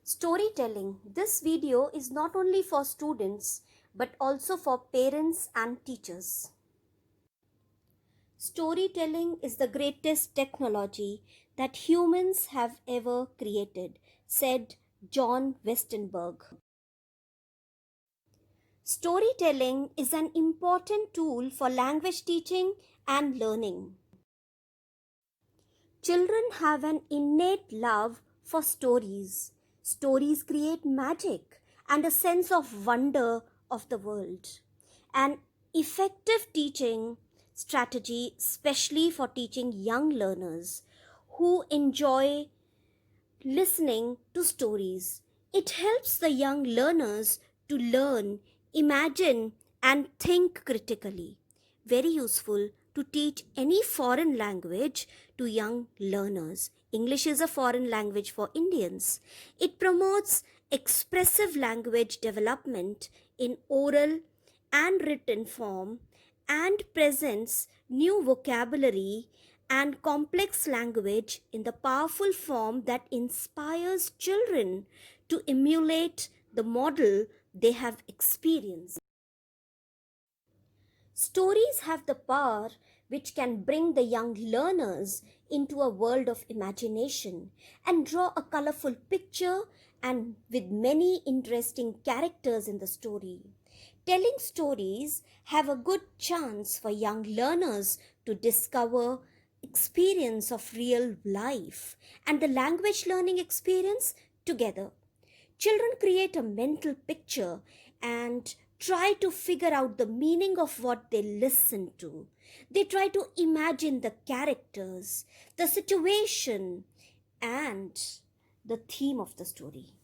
Storytelling. This video is not only for students but also for parents and teachers. Storytelling is the greatest technology that humans have ever created, said John Westenberg. Storytelling is an important tool for language teaching and learning. Children have an innate love for stories. Stories create magic and a sense of wonder of the world. An effective teaching strategy, especially for teaching young learners who enjoy listening to stories. It helps the young learners to learn, imagine, and think critically. Very useful to teach any foreign language to young learners. English is a foreign language for Indians. It promotes expressive language development in oral and written form and presents new vocabulary and complex language in the powerful form that inspires children to emulate the model they have experienced. Stories have the power which can bring the young learners into a world of imagination and draw a colorful picture and with many interesting characters in the story. Telling stories have a good chance for young learners to discover experience of real life and the language learning experience together. Children create a mental picture and try to figure out the meaning of what they listen to. They try to imagine the characters, the situation, and the theme of the story.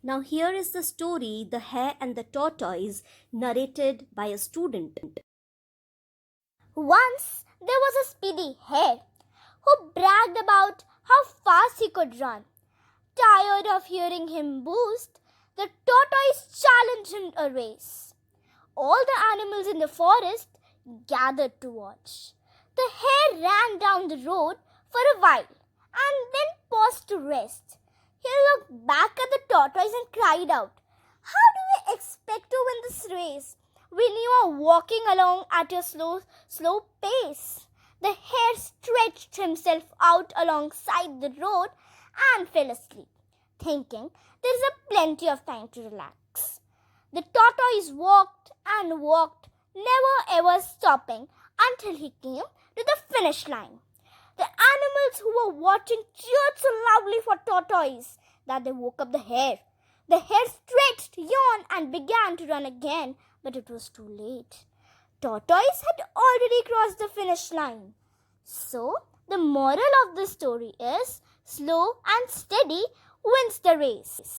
Now, here is the story The Hare and the Tortoise, narrated by a student. Once there was a speedy hare who bragged about how fast he could run. Tired of hearing him boast, the tortoise challenged him a race. All the animals in the forest gathered to watch. The hare ran down the road for a while and then paused to rest. He looked back at the tortoise and cried out, "How do we expect to win this race when you are walking along at a slow pace?" The hare stretched himself out alongside the road and fell asleep, thinking there is plenty of time to relax. The tortoise walked and walked, never ever stopping until he came to the finish line. The animals who were watching cheered so loudly for Tortoise that they woke up the hare. The hare stretched, yawned, and began to run again, but it was too late. Tortoise had already crossed the finish line. So, the moral of the story is slow and steady wins the race.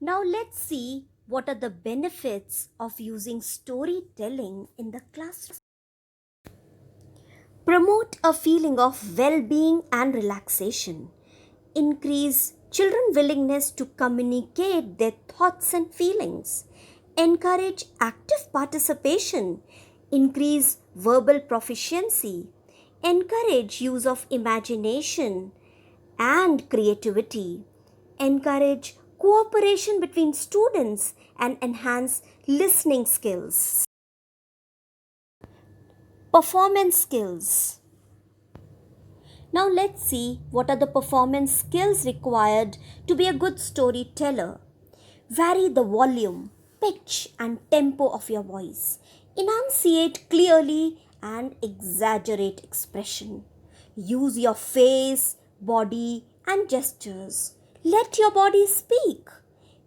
Now, let's see what are the benefits of using storytelling in the classroom. Promote a feeling of well-being and relaxation. Increase children's willingness to communicate their thoughts and feelings. Encourage active participation. Increase verbal proficiency. Encourage use of imagination and creativity. Encourage cooperation between students and enhance listening skills. Performance skills. Now let's see what are the performance skills required to be a good storyteller. Vary the volume, pitch and tempo of your voice. Enunciate clearly and exaggerate expression. Use your face, body and gestures. Let your body speak.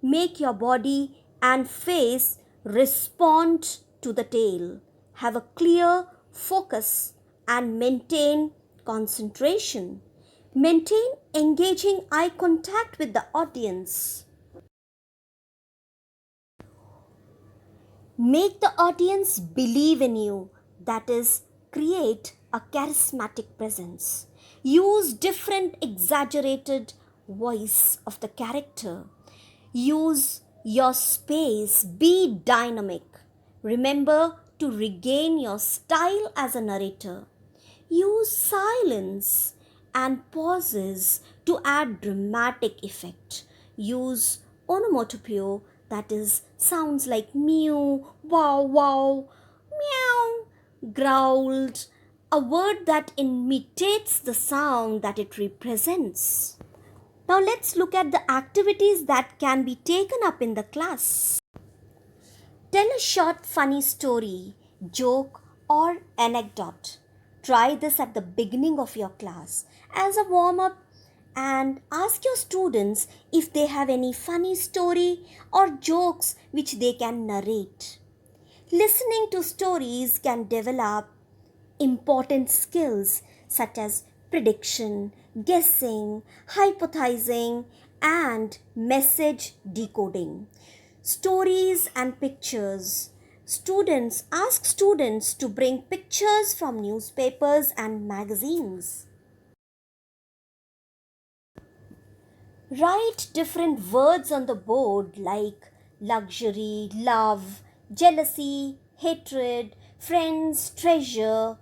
Make your body and face respond to the tale. Have a clear focus and maintain concentration. Maintain engaging eye contact with the audience. Make the audience believe in you, that is, create a charismatic presence. Use different exaggerated voice of the character. Use your space, be dynamic. Remember to regain your style as a narrator. Use silence and pauses To add dramatic effect, use onomatopoeia, that is sounds like mew, wow wow, meow, growled, a word that imitates the sound that it represents. Now let's look at the activities that can be taken up in the class. Tell a short funny story, joke, or anecdote. Try this at the beginning of your class as a warm up and ask your students if they have any funny story or jokes which they can narrate. Listening to stories can develop important skills such as prediction, guessing, hypothesizing, and message decoding. Stories and pictures. Students ask students to bring pictures from newspapers and magazines. Write different words on the board like luxury, love, jealousy, hatred, friends, treasure,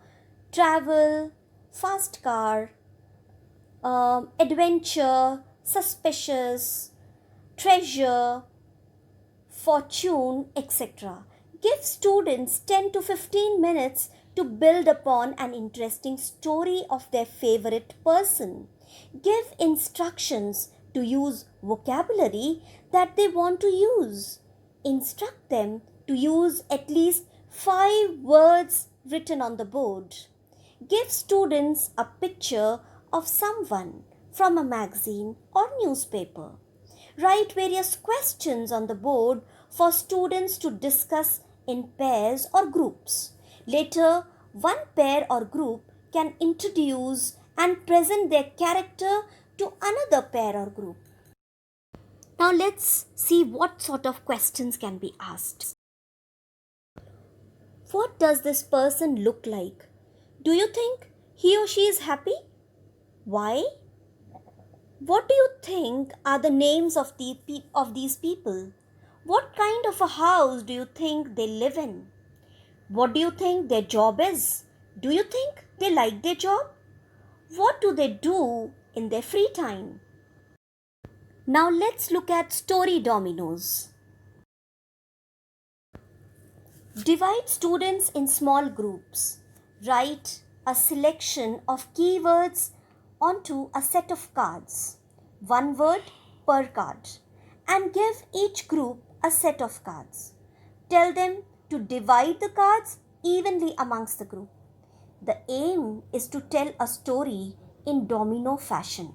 travel, fast car, adventure, suspicious, treasure, fortune, etc. Give students 10 to 15 minutes to build upon an interesting story of their favorite person. Give instructions to use vocabulary that they want to use. Instruct them to use at least 5 words written on the board. Give students a picture of someone from a magazine or newspaper. Write various questions on the board for students to discuss in pairs or groups. Later, one pair or group can introduce and present their character to another pair or group. Now let's see what sort of questions can be asked. What does this person look like? Do you think he or she is happy? Why? What do you think are the names of these people? What kind of a house do you think they live in? What do you think their job is? Do you think they like their job? What do they do in their free time? Now let's look at story dominoes. Divide students in small groups. Write a selection of keywords onto a set of cards, one word per card, and give each group a set of cards. Tell them to divide the cards evenly amongst the group. The aim is to tell a story in domino fashion.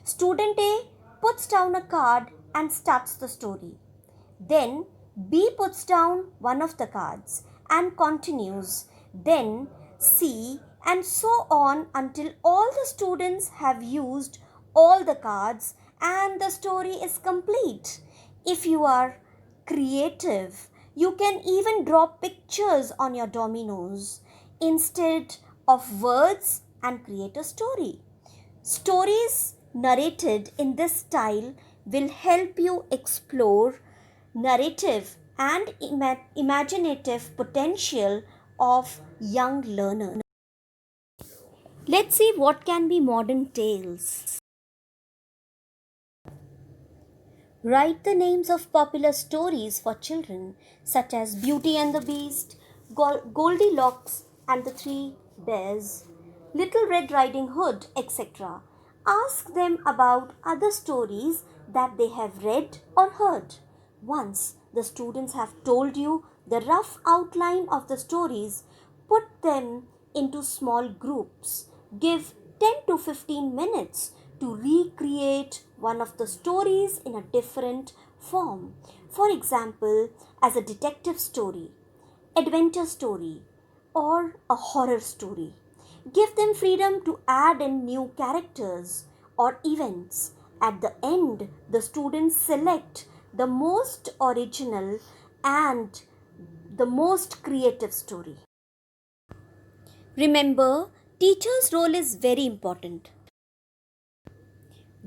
Student A puts down a card and starts the story. Then B puts down one of the cards and continues. Then C, and so on until all the students have used all the cards and the story is complete. If you are creative, you can even draw pictures on your dominoes instead of words and create a story. Stories narrated in this style will help you explore narrative and imaginative potential of young learners. Let's see what can be modern tales. Write the names of popular stories for children such as Beauty and the Beast, Goldilocks and the Three Bears, Little Red Riding Hood, etc. Ask them about other stories that they have read or heard. Once the students have told you the rough outline of the stories, put them into small groups. Give 10 to 15 minutes to recreate one of the stories in a different form. For example, as a detective story, adventure story, or a horror story. Give them freedom to add in new characters or events. At the end, the students select the most original and the most creative story. Remember, teacher's role is very important.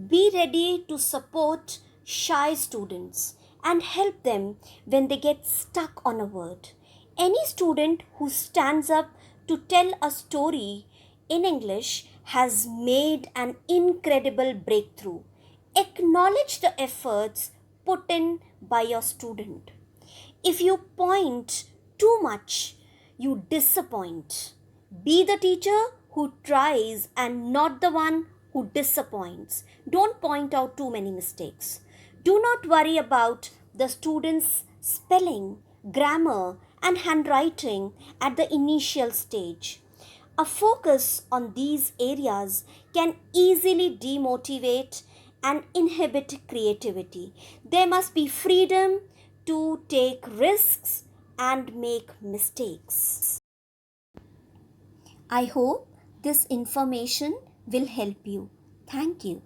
Be ready to support shy students and help them when they get stuck on a word. Any student who stands up to tell a story in English has made an incredible breakthrough. Acknowledge the efforts put in by your student. If you point too much, you disappoint. Be the teacher who tries and not the one who disappoints. Don't point out too many mistakes. Do not worry about the student's spelling, grammar, and handwriting at the initial stage. A focus on these areas can easily demotivate and inhibit creativity. There must be freedom to take risks and make mistakes. I hope this information will help you. Thank you.